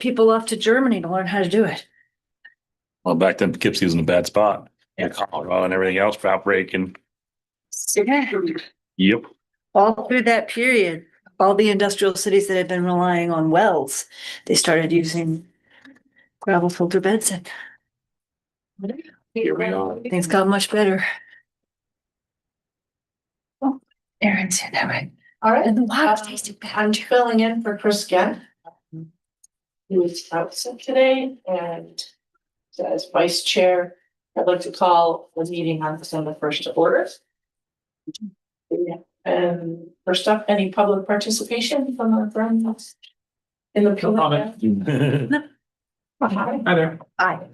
people off to Germany to learn how to do it. Well, back then Poughkeepsie was in a bad spot. Yeah, Colorado and everything else for outbreak and Yeah. yep. All through that period, all the industrial cities that had been relying on wells, they started using gravel filter beds and Here we are. things got much better. Oh, Erin's in that right. All right, And the water tasted better. I'm filling in for Chris Gant. Who is absent today, and as vice chair, I'd like to call the meeting on December 1st to order. Yeah, and first up, any public participation from our friends in the public? Hi there. Aye.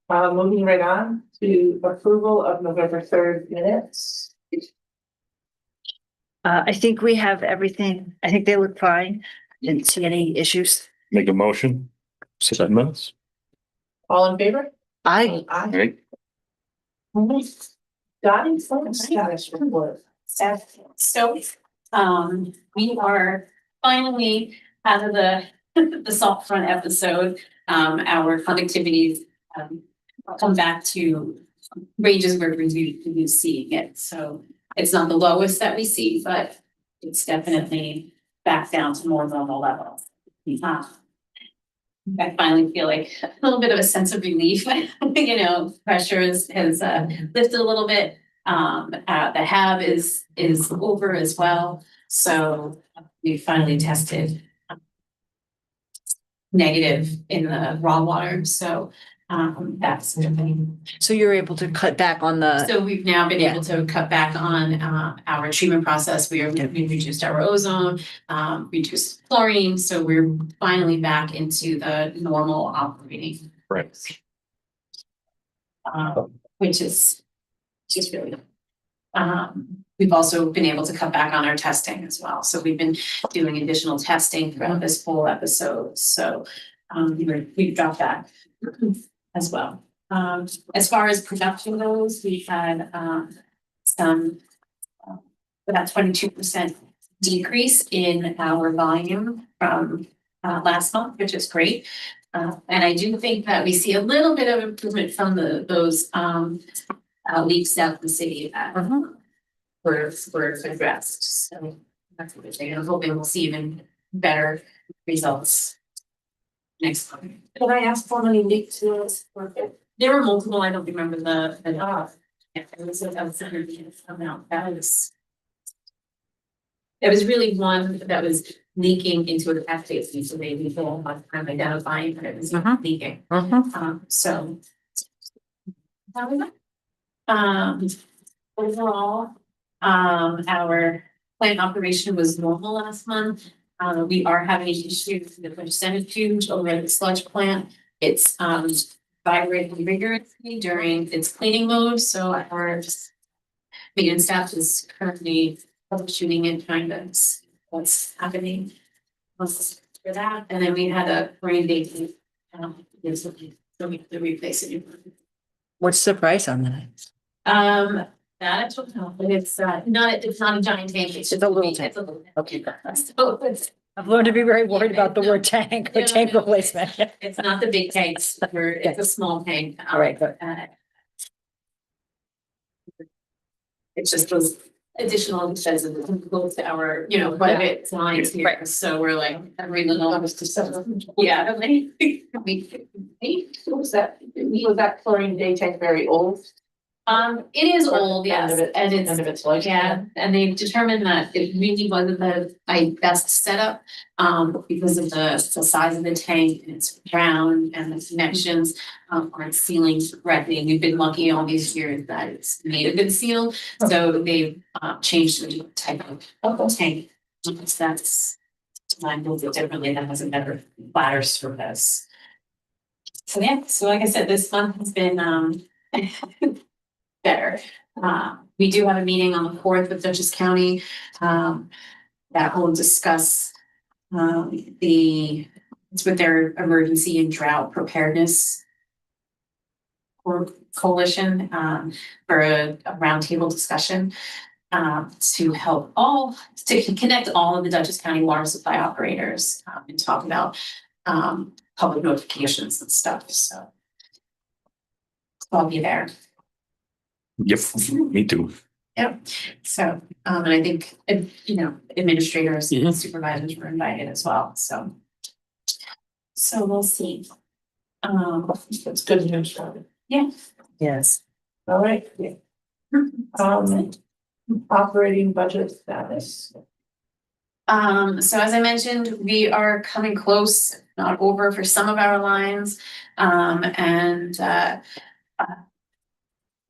Moving right on to approval of November 3rd minutes. I think we have everything. I think they look fine. Didn't see any issues. Make a motion. 7 minutes. All in favor? Aye. Aye. Dottie, phone status report. So, we are finally out of the salt front episode. Our conductivities come back to ranges where we're used to seeing it. So it's not the lowest that we see, but it's definitely back down to more normal levels. I finally feel like a little bit of a sense of relief. Pressure has lifted a little bit. The HAB is over as well. So we finally tested negative in the raw water. So that's the thing. So you're able to cut back on the, So we've now been able to cut back on our treatment process. We reduced our ozone, reduced chlorine. So we're finally back into the normal operating. Right. Which is just really good. We've also been able to cut back on our testing as well. So we've been doing additional testing throughout this whole episode. So we've dropped back as well. As far as production goes, we've had some about 22% decrease in our volume from last month, which is great. And I do think that we see a little bit of improvement from those leaks out in the city that were addressed. So that's what we're saying. I'm hoping we'll see even better results next month. Can I ask how many leaks There were multiple. I don't remember the it was amount. It was really one that was leaking into a catch basin, so they spent a lot of time identifying that it was leaking. So overall, our plant operation was normal last month. We are having issues with the centrifuge over at the sludge plant. It's vibrating rigorously during its cleaning mode. So our maintenance staff is currently troubleshooting and trying to see what's happening for that. And then we had a rain date. So we have to replace it. what's the price on that? That I don't know, but it's not a giant tank. It's just a little It's tank. a little. Okay. So it's I've learned to be very worried about the word tank or tank replacement. It's not the big tanks, it's a small tank. All right, good. It's just those additional expenses that go to our, private lines here, Right. so we're like, every little. Yeah. Was that chlorine day tank very old? It is old, End yes, of it- and End of its life? yeah, and they've determined that it really wasn't the best setup, because of the size of the tank, and it's round, and the connections aren't sealing correctly. We've been lucky all these years that it's made a good seal, so they've changed to a type of tank. That's designed a little bit differently, that has a better bladder surface. So yeah, so like I said, this month has been better. We do have a meeting on the 4th with Dutchess County that will discuss it's with their emergency and drought preparedness coalition for a roundtable discussion to help to connect all of the Dutchess County water supply operators and talk about public notifications and stuff, so. I'll be there. Yep, me too. So, and I think, you know, administrators, Mhm. and supervisors were invited as well, so. So we'll see. That's good news, Robin. Yes. All right. Operating budget status. So as I mentioned, we are coming close, not over for some of our lines.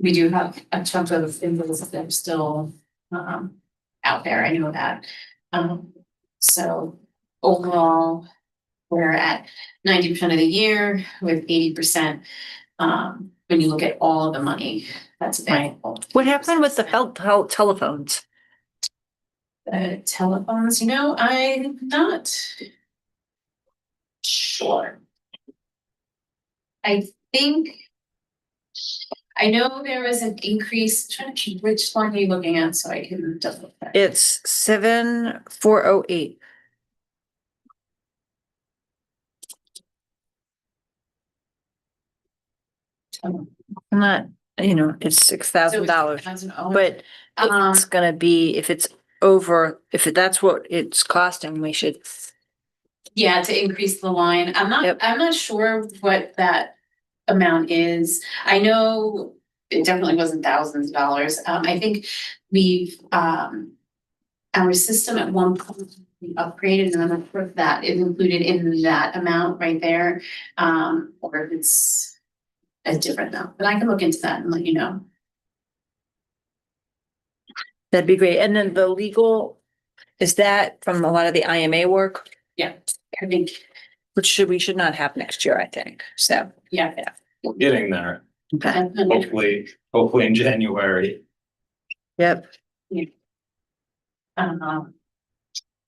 We do have a chunk of invoices that are still, out there, I know that. So overall, we're at 90% of the year with 80%. When you look at all of the money that's available. What happened with the telephones? Telephones, you know, I'm not sure. I think. I know there was an increase, trying to keep, which one are you looking at, so I can double check. It's 7408. I'm not, you know, it's $6,000, but it's gonna be, if it's over, that's what it's costing, we should. Yeah, to increase the line, Yep. I'm not sure what that amount is. I know it definitely wasn't thousands of dollars. I think we've, our system at one point, we upgraded, and I'm not sure if that is included in that amount right there. Or if it's a different amount, but I can look into that and let you know. That'd be great. And then the legal, is that from a lot of the IMA work, Yeah, I think, we should not have next year, I think, so. yeah. We're getting there, Okay. And hopefully in January. Yep.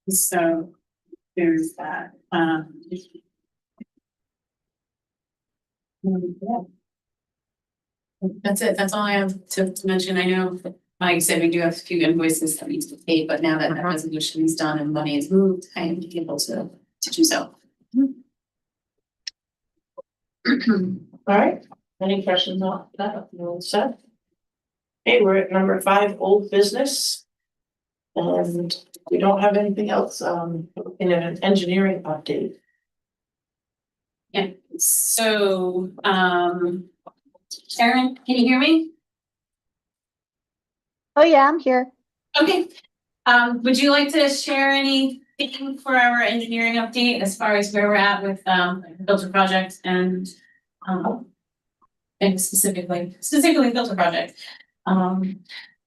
So there's that, yeah. That's it. That's all I have to mention. I know, like I said, we do have a few invoices that need to be paid, but now that that resolution is done and money is moved, I am able to do so. All right, any questions on that? No one said. Okay, we're at number 5, old business. And we don't have anything else, in an engineering update. Yeah, so, Sharon, can you hear me? Oh, yeah, I'm here. Okay. Would you like to share anything for our engineering update as far as where we're at with, filter project and specifically filter project?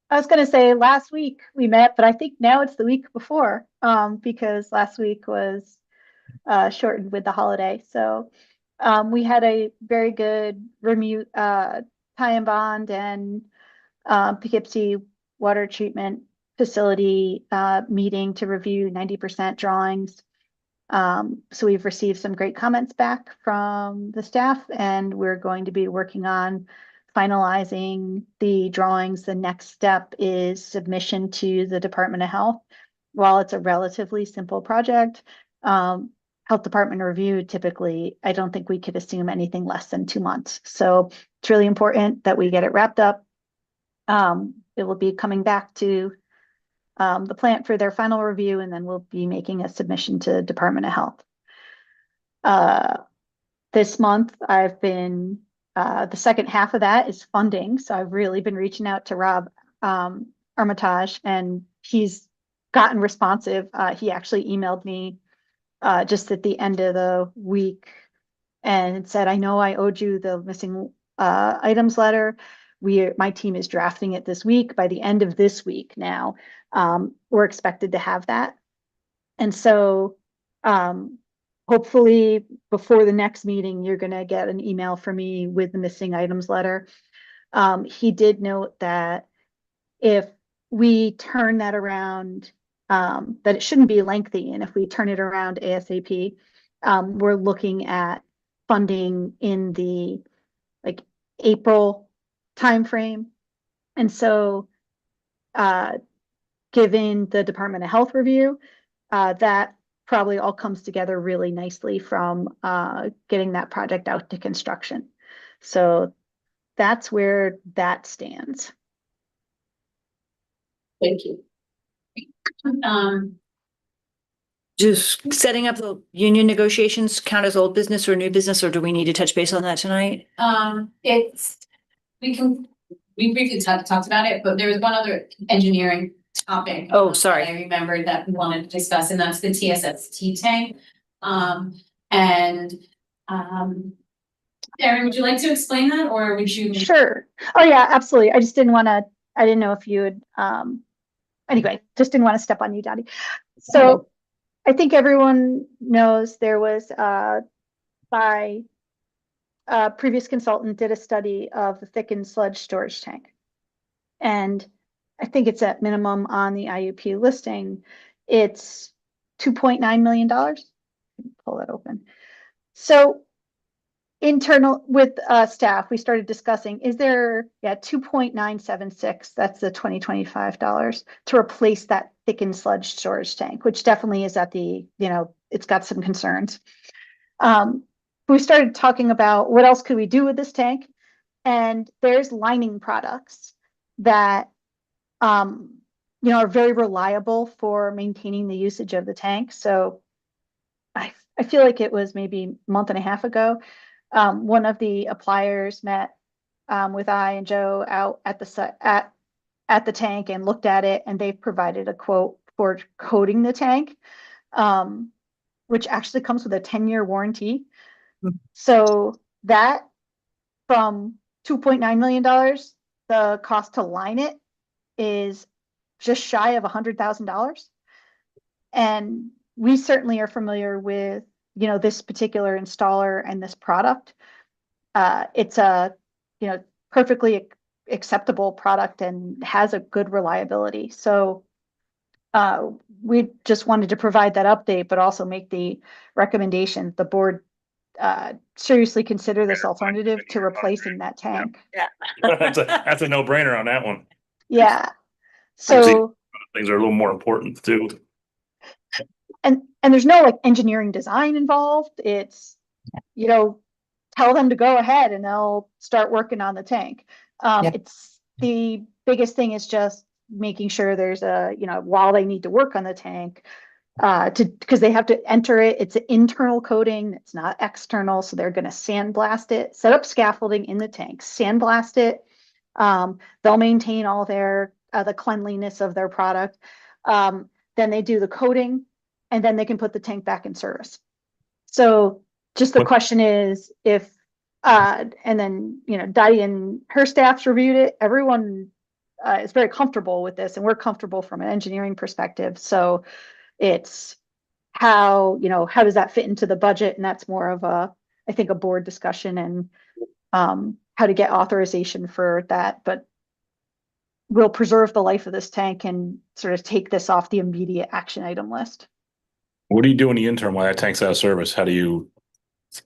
I was gonna say last week we met, but I think now it's the week before, because last week was shortened with the holiday. So we had a very good Remote tie and bond and Poughkeepsie water treatment facility meeting to review 90% drawings. So we've received some great comments back from the staff, and we're going to be working on finalizing the drawings. The next step is submission to the Department of Health. While it's a relatively simple project, Health Department review, typically, I don't think we could assume anything less than 2 months. So it's really important that we get it wrapped up. It will be coming back to the plant for their final review, and then we'll be making a submission to Department of Health. This month, I've been, the second half of that is funding. So I've really been reaching out to Rob Armitage, and he's gotten responsive. He actually emailed me just at the end of the week and said, I know I owed you the missing items letter. My team is drafting it this week. By the end of this week now, we're expected to have that. And so hopefully before the next meeting, you're going to get an email from me with the missing items letter. He did note that if we turn that around, that it shouldn't be lengthy. And if we turn it around ASAP, we're looking at funding in the April timeframe. And so given the Department of Health review, that probably all comes together really nicely from getting that project out to construction. So that's where that stands. Thank you. Um, Just setting up the union negotiations count as old business or new business, or do we need to touch base on that tonight? we briefly talked about it, but there was one other engineering topic. Oh, sorry. I remembered that we wanted to discuss, and that's the TSST tank. And Erin, would you like to explain that, or would you? Sure. Oh yeah, absolutely. I just didn't want to, I didn't know if you would, anyway, just didn't want to step on you, Dottie. So I think everyone knows there was, by a previous consultant did a study of the thickened sludge storage tank. And I think it's at minimum on the IUP listing. It's $2.9 million. Pull it open. So internal with staff, we started discussing, is there, 2.976, that's the 2025 dollars to replace that thickened sludge storage tank, which definitely is at the, it's got some concerns. We started talking about what else could we do with this tank, and there's lining products that are very reliable for maintaining the usage of the tank. So I feel like it was maybe a month and a half ago, one of the appliers met with I and Joe out at the tank and looked at it, and they've provided a quote for coating the tank, which actually comes with a 10-year warranty. So that, from $2.9 million, the cost to line it is just shy of $100,000. And we certainly are familiar with, this particular installer and this product. It's a, perfectly acceptable product and has a good reliability. So we just wanted to provide that update, but also make the recommendation the board seriously consider this alternative to replacing that tank. That's a no-brainer on that one. Yeah. So Things are a little more important too. and there's no like engineering design involved. It's, tell them to go ahead and they'll start working on the tank. It's the biggest thing is just making sure there's a, while they need to work on the tank, because they have to enter it. It's an internal coating. It's not external. So they're going to sandblast it, set up scaffolding in the tank, sandblast it. They'll maintain all their, the cleanliness of their product. Then they do the coating, and then they can put the tank back in service. So just the question is if, and then, Dottie and her staffs reviewed it. Everyone is very comfortable with this, and we're comfortable from an engineering perspective. So it's how does that fit into the budget? And that's more of I think a board discussion and how to get authorization for that. But we'll preserve the life of this tank and sort of take this off the immediate action item list. What do you do in the interim while that tank's out of service? How do you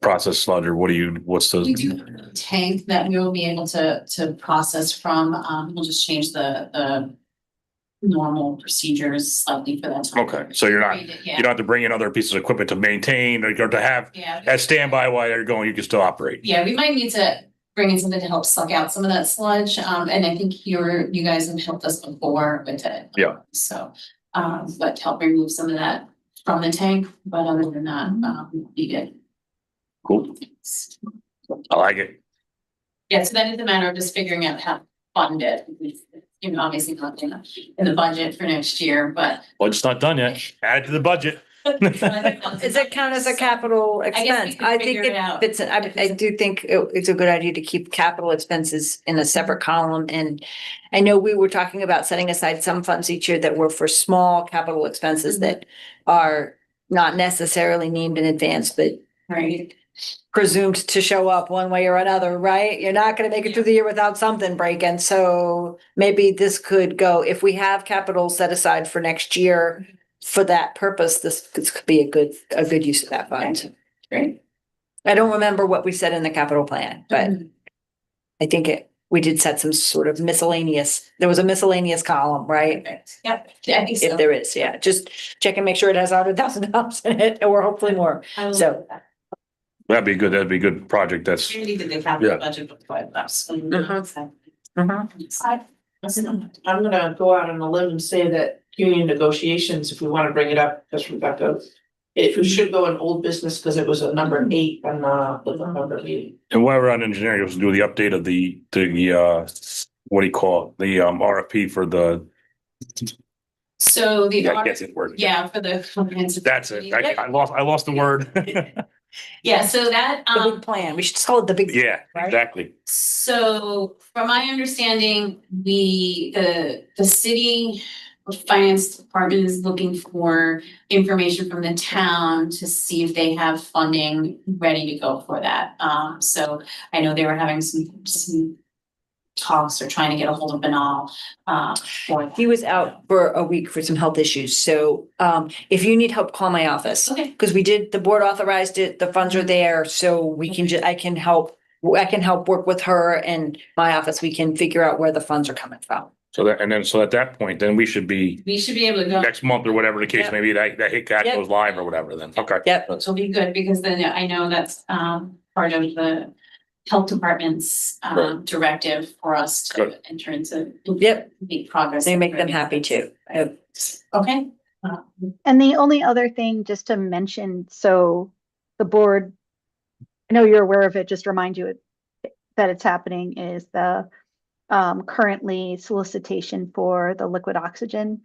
process sludge, or what's the? We do have a tank that we will be able to process from. We'll just change the normal procedures slightly for that time. Okay, so you don't have to bring in other pieces of equipment to maintain or to have as standby while they're going, you can still operate. Yeah, we might need to bring in something to help suck out some of that sludge. And I think you guys have helped us before with it. Yeah. So, but help remove some of that from the tank, but other than that, we'll be good. Cool. I like it. Yeah, so then it's a matter of just figuring out how to fund it. Obviously not in the budget for next year, but. Budget's not done yet. Add it to the budget. Does it count as a capital I guess we expense? could I think figure it out. fits. I do think it's a good idea to keep capital expenses in a separate column. And I know we were talking about setting aside some funds each year that were for small capital expenses that are not necessarily named in advance, but Right. presumed to show up one way or another, right? You're not gonna make it through the year without something breaking, so maybe this could go, if we have capital set aside for next year for that purpose, this could be a good use of that fund. Great. I don't remember what we said in the capital plan, but I think we did set some sort of miscellaneous, there was a miscellaneous column, right? Perfect. Yep, I think so. If there is, yeah, just check and make sure it has $100,000 in it, or hopefully more. I will So- look at that. That'd be good. That'd be a good project. That's, We already did the capital Yeah. budget before that, so. I'm gonna go out on a limb and say that union negotiations, if we wanna bring it up, because Rebecca. It should go in old business because it was a number 8 on the November meeting. and while we're on engineering, let's do the update of the, what do you call it? The, RFP for the, So the, I guess it worked. yeah, for the comprehensive. That's it. I lost the word. Yeah, so that, The big plan, we should just call it the big. Yeah, Right? exactly. so from my understanding, the city finance department is looking for information from the town to see if they have funding ready to go for that. So I know they were having some talks or trying to get a hold of Banal, for that. He was out for a week for some health issues, so if you need help, call my office. Okay. Cause the board authorized it, the funds are there, so we can I can help work with her and my office, we can figure out where the funds are coming from. So at that point, then we should be We should be able to go. next month or whatever the case Yep. may be, that Yep. goes live or whatever then. Okay. Yep, Which will be good because then I know that's part of the health department's Right. directive for us to Good. enter into. Yep. Make progress. they make them happy too. Okay. And the only other thing just to mention, so the board, I know you're aware of it, just remind you that it's happening, is the currently solicitation for the liquid oxygen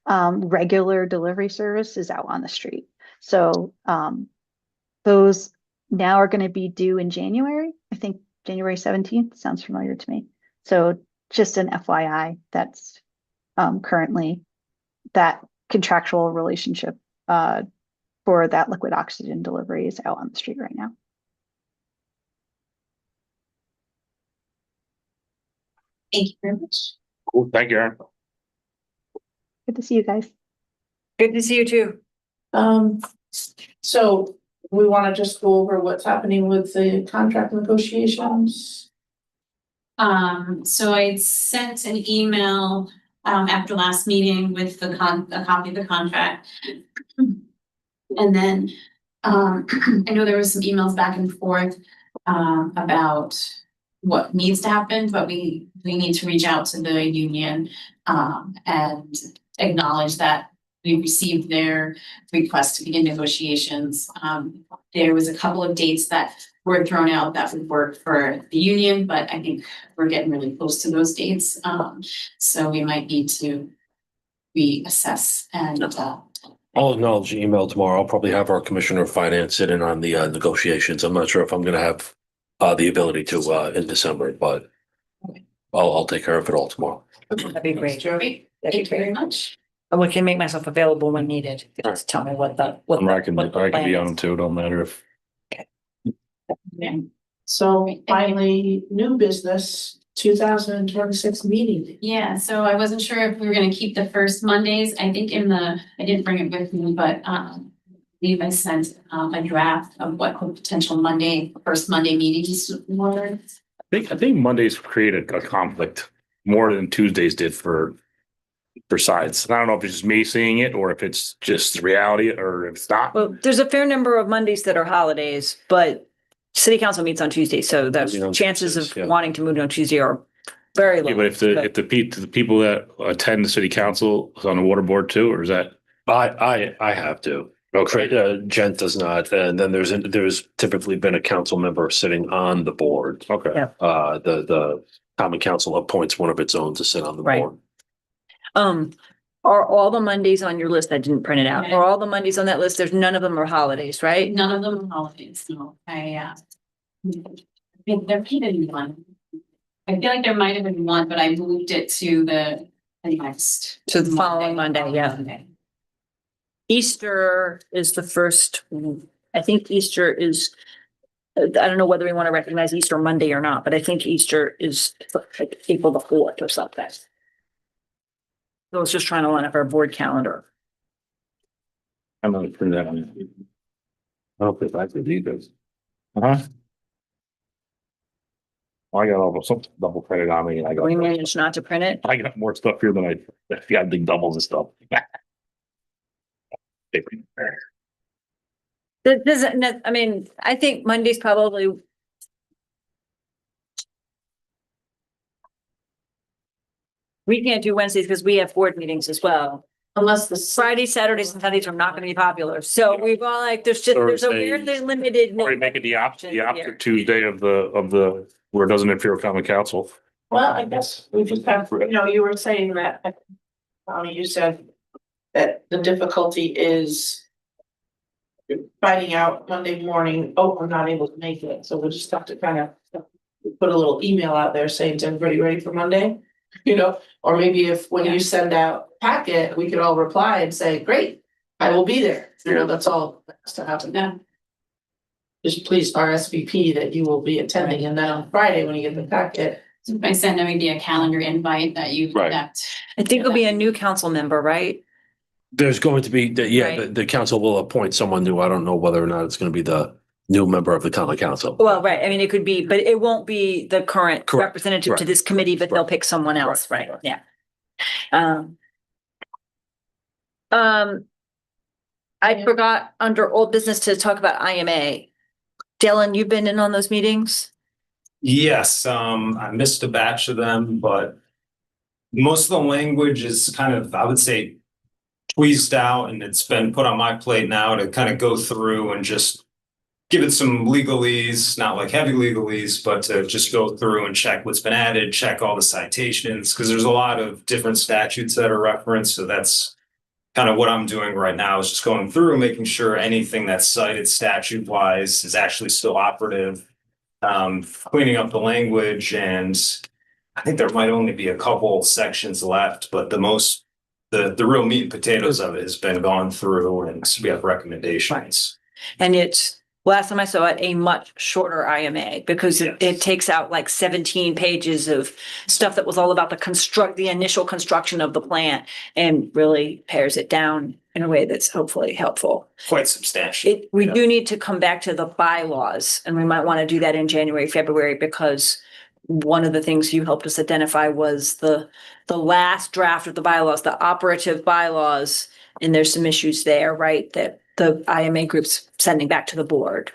regular delivery service is out on the street. So those now are going to be due in January. I think January 17th sounds familiar to me. So just an FYI, that's currently that contractual relationship for that liquid oxygen delivery is out on the street right now. Thank you very much. Cool. Thank you, Aaron. Good to see you guys. Good to see you too. So we wanna just go over what's happening with the contract negotiations. So I sent an email after last meeting with a copy of the contract. And then I know there was some emails back and forth about what needs to happen, but we need to reach out to the union and acknowledge that we received their request to begin negotiations. There was a couple of dates that were thrown out that would work for the union, but I think we're getting really close to those dates. So we might need to reassess and I'll acknowledge the email tomorrow. I'll probably have our Commissioner of Finance sit in on the negotiations. I'm not sure if I'm gonna have the ability to in December, but I'll take care of it all tomorrow. That'd be great. great. That'd be Thank you very great. much. And we can make myself available when needed. Just tell me what the. I can what the be plan on is. too. Don't matter if. Yeah. So finally, new business, 2026 meeting. Yeah, so I wasn't sure if we were gonna keep the first Mondays. I think I didn't bring it with me, but I believe I sent a draft of what the potential first Monday meetings were. I think Mondays created a conflict more than Tuesdays did for sides. I don't know if it's just me seeing it or if it's just reality or if it's not. Well, there's a fair number of Mondays that are holidays, but city council meets on Tuesday, so the Meet on chances Tuesdays, of yeah. wanting to move on Tuesday are very low. Yeah, but if the people that attend the city council is on the water board too, or is that? I have to. Okay. Jen does not, and then there's typically been a council member sitting on the board. Okay. Yeah. The common council appoints one of its own to sit on the Right. board. Are all the Mondays on your list? I didn't print it out. Are all the Mondays on that list? There's none of them are holidays, right? None of them are holidays, no. I think there might have been one. I feel like there might have been one, but I moved it to the next. To the following Monday, yeah. Easter is the first, I think Easter is, I don't know whether we want to recognize Easter Monday or not, but I think Easter is like April the 4th or something. So I was just trying to line up our board calendar. I'm gonna print that one. I don't think I could either. Uh-huh. I got almost something double printed on me and We managed not to print it. I got more stuff here than I got big doubles and stuff. That doesn't, I mean, I think Monday's probably. We can't do Wednesdays because we have board meetings as well. Unless the Fridays, Saturdays and Sundays are not gonna be popular. So we've all like, there's a Thursday. weirdly limited. Or make it the opposite Here. Tuesday of the, where it doesn't interfere with common council. Well, I guess we just have, you were saying that, you said that the difficulty is finding out Monday morning, oh, I'm not able to make it, so we'll just have to kind of put a little email out there saying, is everybody ready for Monday? Or maybe if, when you send out packet, we could all reply and say, great, I will be there, that's all that has to happen. Yeah. Just please RSVP that you will be attending, and then on Friday, when you get the packet, So if I send maybe a calendar invite that you Right. connect. I think it'll be a new council member, right? There's going to be, yeah, Right. the council will appoint someone new. I don't know whether or not it's going to be the new member of the common council. Well, right, I mean, it could be, but it won't be the current Correct, representative to right. this committee, but they'll Right. pick someone else, Right, right, right. yeah. I forgot under old business to talk about IMA. Dylan, you've been in on those meetings? Yes, I missed a batch of them, but most of the language is kind of, I would say, tweezed out, and it's been put on my plate now to kind of go through and just give it some legalese, not like heavy legalese, but to just go through and check what's been added, check all the citations, because there's a lot of different statutes that are referenced. So that's kind of what I'm doing right now, is just going through, making sure anything that's cited statute wise is actually still operative. Cleaning up the language, and I think there might only be a couple sections left, but the real meat and potatoes of it has been gone through, and we have recommendations. And it's, last time I saw it, a much shorter IMA because it Yes. takes out like 17 pages of stuff that was all about the initial construction of the plant and really pares it down in a way that's hopefully helpful. Quite substantial. We Yeah. do need to come back to the bylaws, and we might want to do that in January, February, because one of the things you helped us identify was the last draft of the bylaws, the operative bylaws, and there's some issues there, right? That the IMA group's sending back to the board.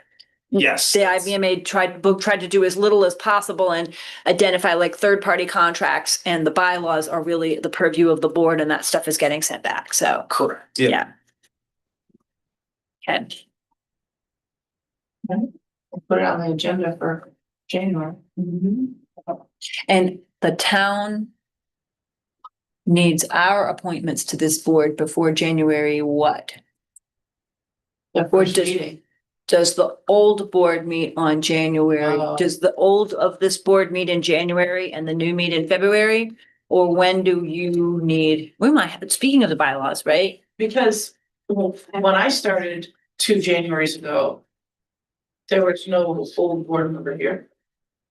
Yes. The IBMA tried to do as little as possible and identify like third-party contracts, and the bylaws are really the purview of the board, and that stuff is getting sent back, so. Correct. Yeah. Okay. put it on the agenda for January. And the town needs our appointments to this board before January what? The Or first does- meeting. Does the old board meet on January? Oh. Does the old of this board meet in January and the new meet in February? Or when do you need, we might have, speaking of the bylaws, right? Because when I started 2 Januaries ago, there was no old board member here.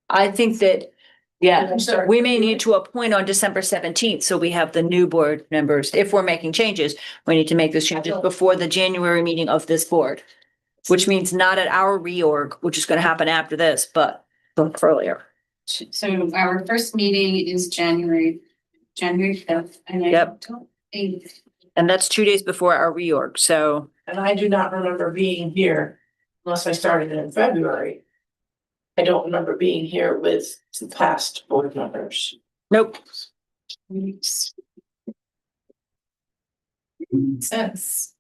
I think that, yeah, I'm sorry. we may need to appoint on December 17th, so we have the new board members. If we're making changes, we need to make those changes before the January meeting of this board. Which means not at our reorg, which is gonna happen after this, but earlier. So our first meeting is January 5th. And I Yep. don't think, And that's 2 days before our reorg, so. And I do not remember being here unless I started in February. I don't remember being here with the past board members. Nope. says.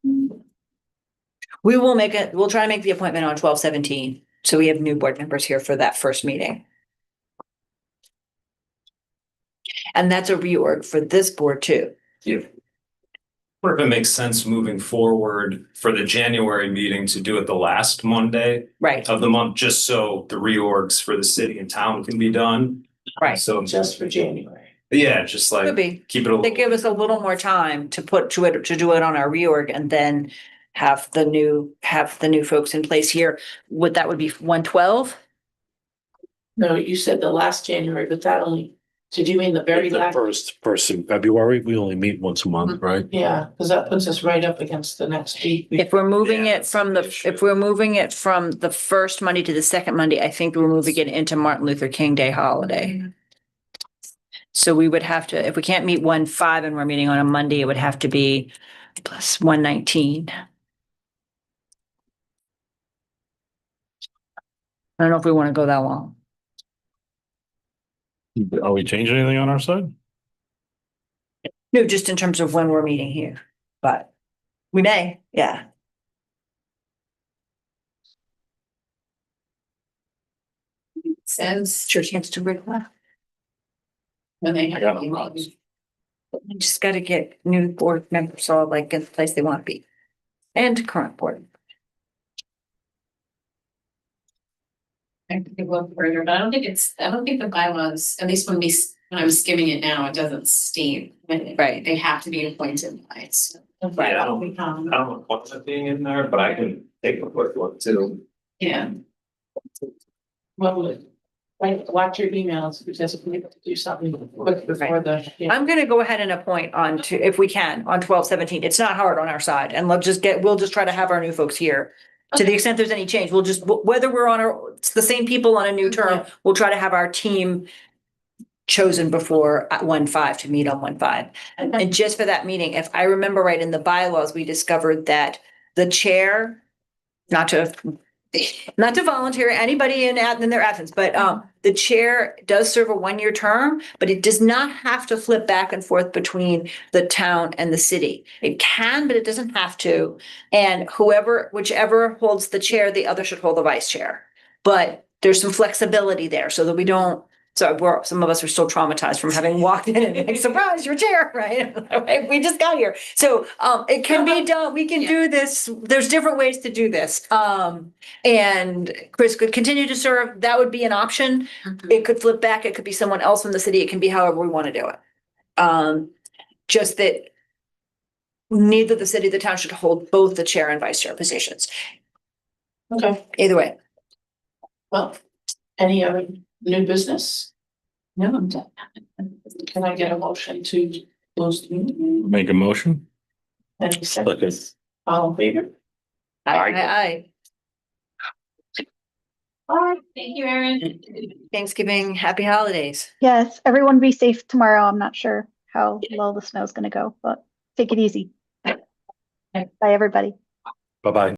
We'll try to make the appointment on 12/17, so we have new board members here for that first meeting. And that's a reorg for this board too. Or if it makes sense moving forward for the January meeting to do it the last Monday Right, of the month, just so the reorgs for the city and town can be done. right. So, Just for January. yeah, just Could like be. keep it a They give us a little more time to do it on our reorg and then have the new folks in place here. That would be 112? No, you said the last January, but that only So do you mean the very The last? first in February, we only meet once a month, right? Yeah, because that puts us right up against the next week. If we're moving Yeah, it from the, that's the if issue. we're moving it from the first Monday to the second Monday, I think we're moving it into Martin Luther King Day holiday. So we would have to, if we can't meet 1/5 and we're meeting on a Monday, it would have to be plus 1/19. I don't know if we want to go that long. Are we changing anything on our side? No, just in terms of when we're meeting here, but we may, yeah. Says It's your chance to break that. when they I got have. no a problems. We just gotta get new board members all like in the place they want to be. And current board. I could look further, but I don't think the bylaws, at least when I'm skimming it now, it doesn't state. when Right. They have to be appointed by, so, Yeah, I don't know what's being in there, but I can take a quick look too. yeah. Well, right, watch your emails because we have to do something quick before the. yeah. I'm gonna go ahead and appoint on to, if we can, on 12/17. It's not hard on our side and we'll just try to have our new folks here. To the extent there's any change, we'll just, whether we're on it's the same people on a new term, we'll try to have our team chosen before at 1/5 to meet on 1/5. And just for that meeting, if I remember right, in the bylaws, we discovered that the chair, not to volunteer anybody in their absence, but the chair does serve a 1-year term, but it does not have to flip back and forth between the town and the city. It can, but it doesn't have to. And whichever holds the chair, the other should hold the vice chair. But there's some flexibility there so that we don't. So some of us are still traumatized from having walked in and like, surprise, your chair, right? We just got here. So it can be done. We can do this. There's different ways to do this. And Chris could continue to serve. That would be an option. It could flip back. It could be someone else in the city. It can be however we want to do it. Just that neither the city, or the town should hold both the chair and vice chair positions. Okay, Either way. well, any other new business? No, I'm done. Can I get a motion to close the meeting? Make a motion? Any seconds? All in favor? Aye. Thank you, Erin. Thanksgiving, happy holidays. Yes, everyone be safe tomorrow. I'm not sure how low the snow's gonna go, but take it easy. Bye, everybody. Bye-bye.